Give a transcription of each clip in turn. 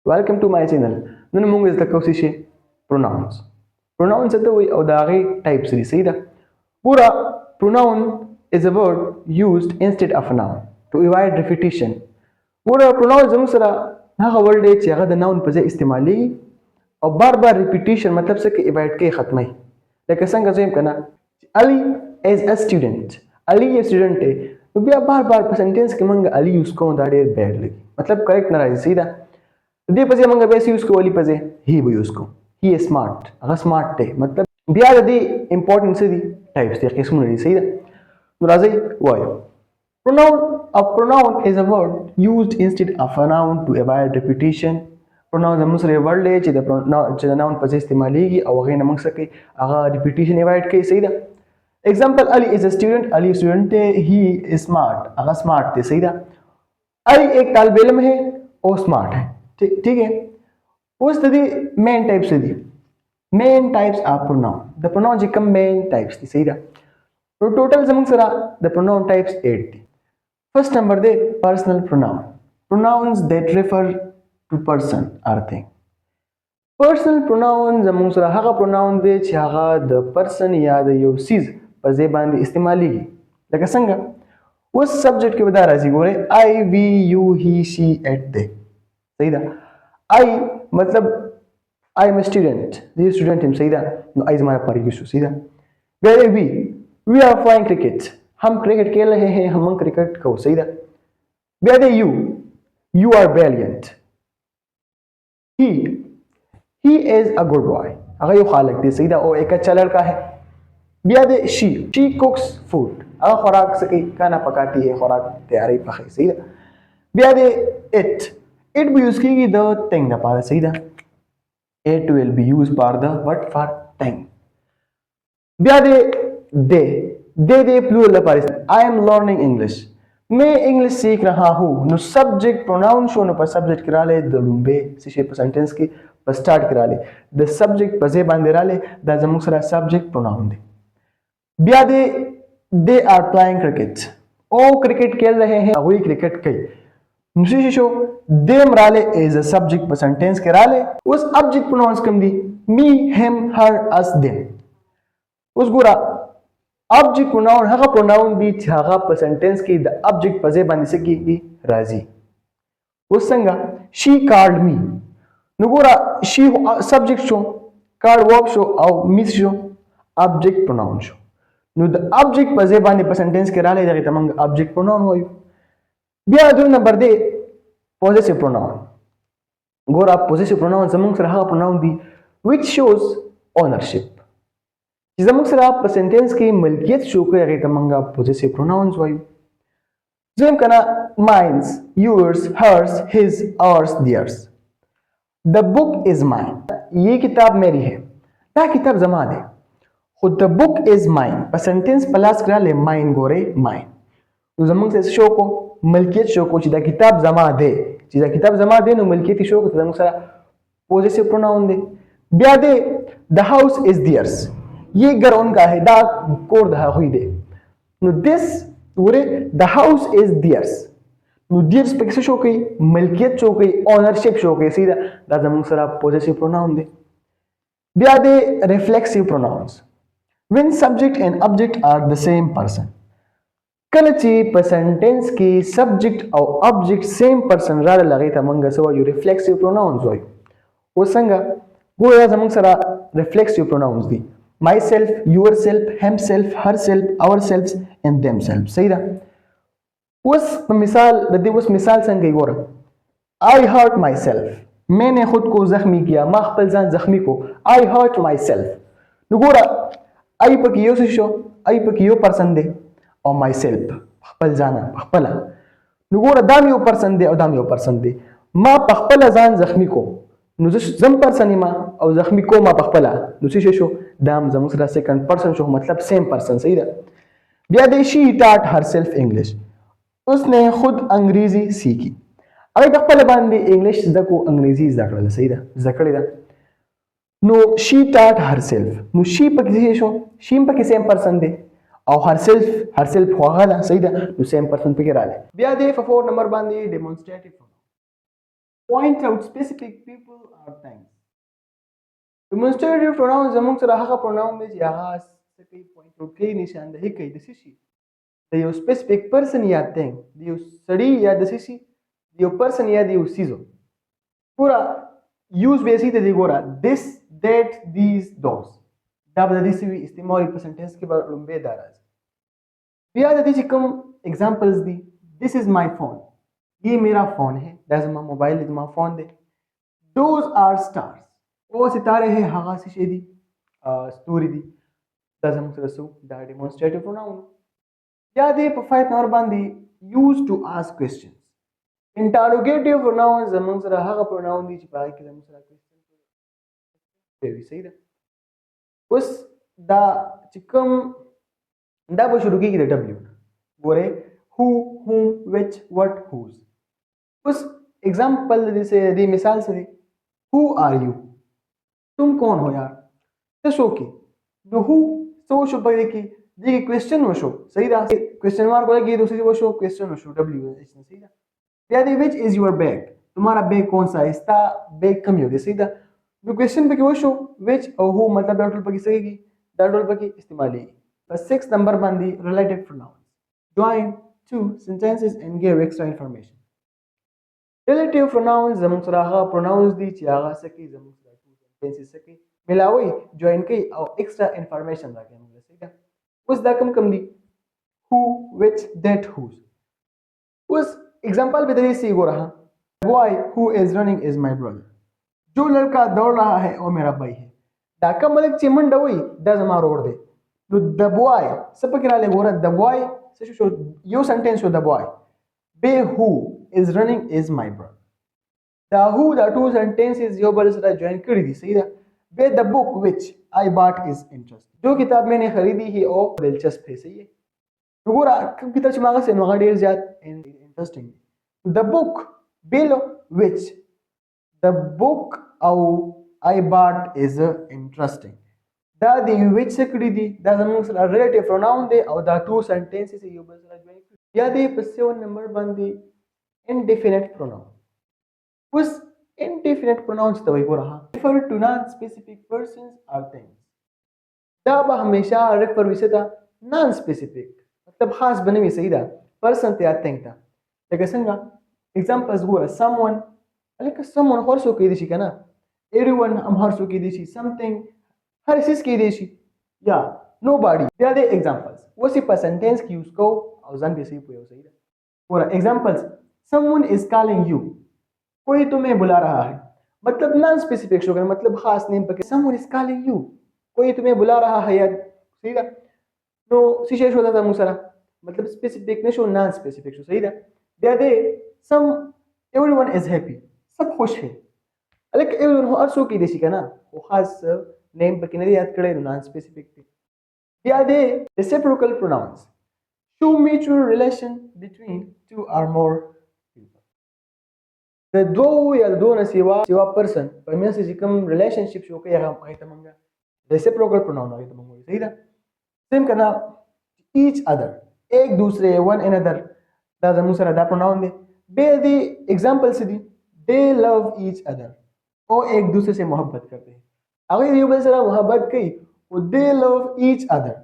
Welcome to my channel. نن موږ زده کوو شي pronouns. Pronouns څه ته وایي او د هغې types دي صحیح ده. ګوره pronoun is a word used instead of a noun to avoid repetition. ګوره pronoun زموږ سره هغه word دی چې هغه د noun په ځای استعمالېږي او بار بار repetition مطلب څه کې avoid کوي ختموي. لکه څنګه زه یم که نه Ali is a student. Ali یو student دی نو بیا بار بار په سنټینس کې موږ علي یوز کوو دا ډېر بیډ لګي مطلب کریکټ نه راځي صحیح ده. دې په ځای موږ بیا څه یوز کوو علي په ځای هی به یوز کوو. هی از سمارټ هغه سمارټ دی مطلب بیا د دې امپورټنټ څه دي ټایپس دي قسمونه دي صحیح ده. نو راځئ وایو A pronoun is a word used instead of a noun to avoid repetition. Pronoun زموږ سره یو ورډ دی چې د noun په ځای استعمالېږي او هغې نه موږ څه کوي هغه repetition avoid کوي صحیح ده. Example Ali is a student. Ali student है. He is smart. अगर smart थे सही था. Ali एक तालिब इल्म है और smart है ठीक है. उस तरह main types से दी main types are pronoun. The pronoun ji come main types थी सही था. तो total जमंग सरा the pronoun types 8 थी. First number they personal pronoun. Pronouns that refer to person or thing. Personal pronoun زمونږ سره هغه pronoun دی چې هغه د person یا د یو څیز په ځای باندې استعمالېږي لکه څنګه اوس سبجیکټ کې به دا راځي ګورئ I we you he she it they صحیح ده. I मतलब I am a student زه یو student یم صحیح ده نو I زما لپاره یوز شو صحیح ده. بیا دی we are playing cricket हम क्रिकेट खेल रहे हैं हम क्रिकेट کوو صحیح ده. بیا دی you are brilliant he is a good boy هغه یو خالق دی صحیح ده او ایک اچھا لڑکا ہے. بیا دے she cooks food هغه خوراک څه کوي کانا پکاتی ہے خوراک تیاری پخوي صحیح ده. بیا دے it به یوز کیږي د thing لپاره صحیح ده. it will be used for the what for thing. بیا دے دے plural لپاره I am learning English मैं इंग्लिश सीख रहा हूँ. نو سبجیکٹ پروناون شو نو په سبجیکټ کې رالی د لومبۍ څه شی په سنټنس کې په سټارټ کې رالی د سبجیکټ په ځای باندې رالی دا زموږ سره سبجیکټ پروناون دی. بیا دے آر پلائنگ کرکٹ او کرکٹ کھیل رہے ہیں هغوی کرکٹ کوي نو څه شو دیم رالی ایز ا سبجیکټ په سنټنس کې رالی. اوس ابجیکټ پروناونز کوم دي می هم هر اس دیم. اوس ګوره object pronoun هغه pronoun دي چې هغه په سنټنس کې د object په ځای باندې څه کېږي راځي. اوس څنګه she called me نو ګوره she subject شو called verb شو او me شو object pronoun شو. نو د object په ځای باندې په سنټنس کې رالی دغې ته موږ object pronoun وایو. بیا دویم نمبر دی possessive pronoun. ګوره possessive pronoun زموږ سره هغه pronoun دي which shows ownership چې زموږ سره په سنټنس کې ملکیت شو کوي هغې ته موږ possessive pronouns وایو. زه یم که نه mines yours hers his ours theirs. The book is mine ये किताब मेरी है دا کتاب زما دی خو the book is mine په سنټنس په لاس کې رالی mine ګورئ mine نو زموږ سره شو کو ملکیت شو کو چې دا کتاب زما دی چې دا کتاب زما دی نو ملکیت شو کو زموږ سره possessive pronoun دی. بیا دی the house is theirs ये घर उनका है दा कोर दा हुई दे नो this ورے the house is theirs نو theirs په څه شو کوي ملکیت شو کوي اونرشپ شو کوي سیده دا زموږ سره possessive pronoun دی. بیا دی reflexive pronouns when subject and object are the same person. کله چې په سنټنس کې subject او object same person را لغې ته موږ څه وایو reflexive pronouns وایو. اوس څنګه ګوره زموږ سره reflexive pronouns دي myself yourself himself herself ourselves and themselves صحیح ده. اوس په مثال د دې اوس مثال څنګه ګوره I hurt myself میں نے خود کو زخمی کیا ما خپل ځان زخمی کو I hurt myself. نو ګوره I پکې یو څه شو I پکې یو پرسن دی او myself خپل ځان خپله نو ګوره دا یو پرسن دی او دا یو پرسن دی ما په خپله ځان زخمی کو نو زم پرسن ما او زخمی کو ما په خپله نو څه شو دا هم زموږ سره سیکنډ پرسن شو مطلب سیم پرسن صحیح ده. بیا دی she taught herself English اس نے خود انګریزي سیکھی هغې په خپله باندې انګلیش زده کو انګریزي زده کړله صحیح ده زده کړې ده. نو she taught herself نو she پکې څه شو she هم پکې سیم پرسن دی او herself خو هغه ده صحیح ده نو سیم پرسن پکې رالی. بیا دی په 4 نمبر باندې demonstrative point out specific people or things. Demonstrative pronouns زموږ سره هغه pronoun دی چې هغه څه کوي point out کوي نشاندهي کوي د څه شي د یو specific person یا thing د یو سړي یا د څه شي د یو person یا د یو څیزو ګوره use به سي ته دی ګوره this that these those دا به د دې سوي استعمالي په سنټنس کې به لومبه دا راځي بیا د دې چې کوم examples دي this is my phone ये मेरा फोन है دا زما موبایل دی زما فون دی those are stars او ستاره ہے هغه څه دي ستوري دي دا زموږ سره سو دا demonstrative pronoun یا دې په 5 نمبر باندې use to ask questions interrogative pronoun زموږ سره هغه pronoun دي چې پای کې زموږ سره question کوي صحیح ده اوس دا چې کوم دا به شروع کیږي د w ګوره who whom which what whose اوس एग्जांपल دې مثال سره who are you तुम कौन हो यार څه شو کې نو هو څه شو په دې کې دغه کوېسچن وشو صحیح ده کوېسچن مارک ولګي دوسری وشو کوېسچن وشو W H صحیح ده بیا دې which is your bag तुम्हारा bag कौन सा है इसका बैग कम हो गया सही ده نو کوېسچن پکې وشو which او who مطلب دا ټول پکې صحیح دا ټول پکې استعمالي بس 6 نمبر باندې relative pronouns join two sentences and give extra information relative pronouns زموږ سره هغه pronouns دي چې هغه څه کوي زموږ سره sentences څه کوي ملاوي join کوي او extra information راکوي موږ صحیح ده اوس دا کم دي who which that whose اوس एग्जांपल به دې سی ګوره boy who is running is my brother जो लड़का दौड़ रहा है वो मेरा भाई है دا کوم ملک چې منډه وای دا زما ورور دی نو the boy څه پکې رااله ګوره the boy څه شو یو سنټنس شو the boy be who is running is my brother the who the two sentences یو بل سره join کړی دي صحیح ده be the book which I bought is interesting जो किताब मैंने खरीदी है वो दिलचस्प है सही है وګوره کوم کتاب چې ماغه سره هغه ډیر زیات انټرېسټینګ the book below which the book او I bought is interesting دا دی which څه کړی دي دا زموږ سره relative pronoun دی او دا two sentences یو بل سره join کړي یا دې په 7 نمبر باندې indefinite pronoun اوس indefinite pronouns ته وایي ګوره refer to non specific persons or things دا به همیشه refer وشي ته non specific مطلب خاص بنوي صحیح ده person ته یا thing ته لکه څنګه examples ګوره someone لکه someone هر څوک کې دي شي کنه everyone هم هر څوک کې دي شي something هر څه کې دي شي یا nobody بیا د examples وسی په sentence کې یوز کو او ځان به صحیح پوهیو صحیح ده ګوره examples someone is calling you कोई तुम्हें बुला रहा है मतलब non specific show करना मतलब खास नेम पर someone is calling you कोई तुम्हें बुला रहा है या सही है नो सिचुएशन होता था मुसरा मतलब स्पेसिफिक ने शो नॉन स्पेसिफिक शो सही है दे दे some everyone is happy सब खुश है अलग everyone हर सो की देशी का ना वो खास नेम पर किने याद करे non specific they they reciprocal pronouns show mutual relation between two or more د دوه یا دوه نه سیوا پرسن په منځ کې کوم ریلیشنشپ شو کوي هغه ته مونږه ریسیپروکل پروناون وایي ته مونږ صحیح ده سیم کنا ایچ ادر ایک دوسرے ون انادر دا زموږ سره دا پروناون دی به دی एग्जांपल سے دی دے لو ایچ ادر او ایک دوسرے سے محبت کرتے ہیں هغه یو بل سره محبت کوي او دے لو ایچ ادر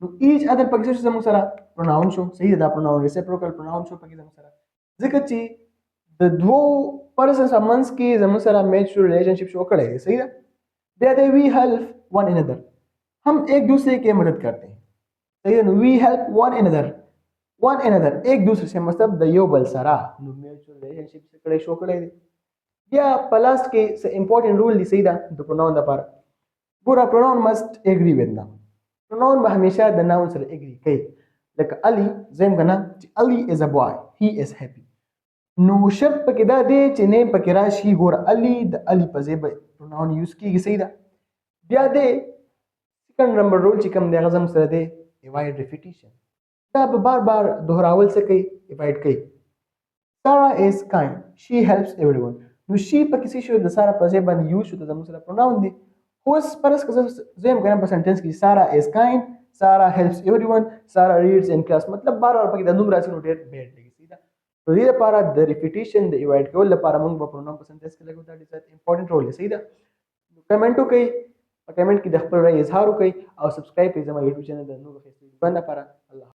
نو ایچ ادر پکې څه زموږ سره پروناون شو صحیح ده پروناون ریسیپروکل پروناون شو پکې زموږ سره ځکه چې د دوه پرسن سمنس کې زموږ سره میچور ریلیشنشپ شو کړی دی صحیح ده بیا دی وی هیلپ ون انادر हम एक दूसरे की मदद करते हैं सही है वी हेल्प वन अनदर एक दूसरे से मतलब द यो बल सरा नो म्यूचुअल रिलेशनशिप से कड़े शो कड़े या प्लस के से इंपॉर्टेंट रूल दी सीधा द प्रोनाउन द पर पूरा pronoun must agree with noun pronoun में हमेशा द नाउन से एग्री कई लाइक अली जेम कना Ali is a boy he is happy نو شرط پکې دا دی چې نیم پکې راشي ګوره علي د علي په ځای به پروناون یوز کیږي صحیح ده بیا دی سیکنډ نمبر رول چې کوم دی هغه زموږ سره دی ایوایډ ریپیټیشن دا به بار بار دوهراول څه کوي ایوایډ کوي سارا از کایند شي هیلپس ایوریون نو شي پکې څه شو د سارا په ځای باندې یوز شو ته زموږ سره پروناون دی اوس پرس که زه هم کنم په سنټنس کې سارا از کایند سارا هیلپس ایوریون سارا ریډز ان کلاس مطلب بار بار پکې د نوم راځي نو ډېر بیډ دی نو دې لپاره د ریپیټیشن د ایوایډ کول لپاره موږ په پروناون په سنټنس کې لګو. دا ډېر امپورټنت رول دی. صحیح ده. کمنټ وکړئ، په کمنټ کې د خپل رأی اظهار وکړئ او سبسکرایب کړئ زما یوټیوب چینل د نورو ښه استفادې لپاره. الله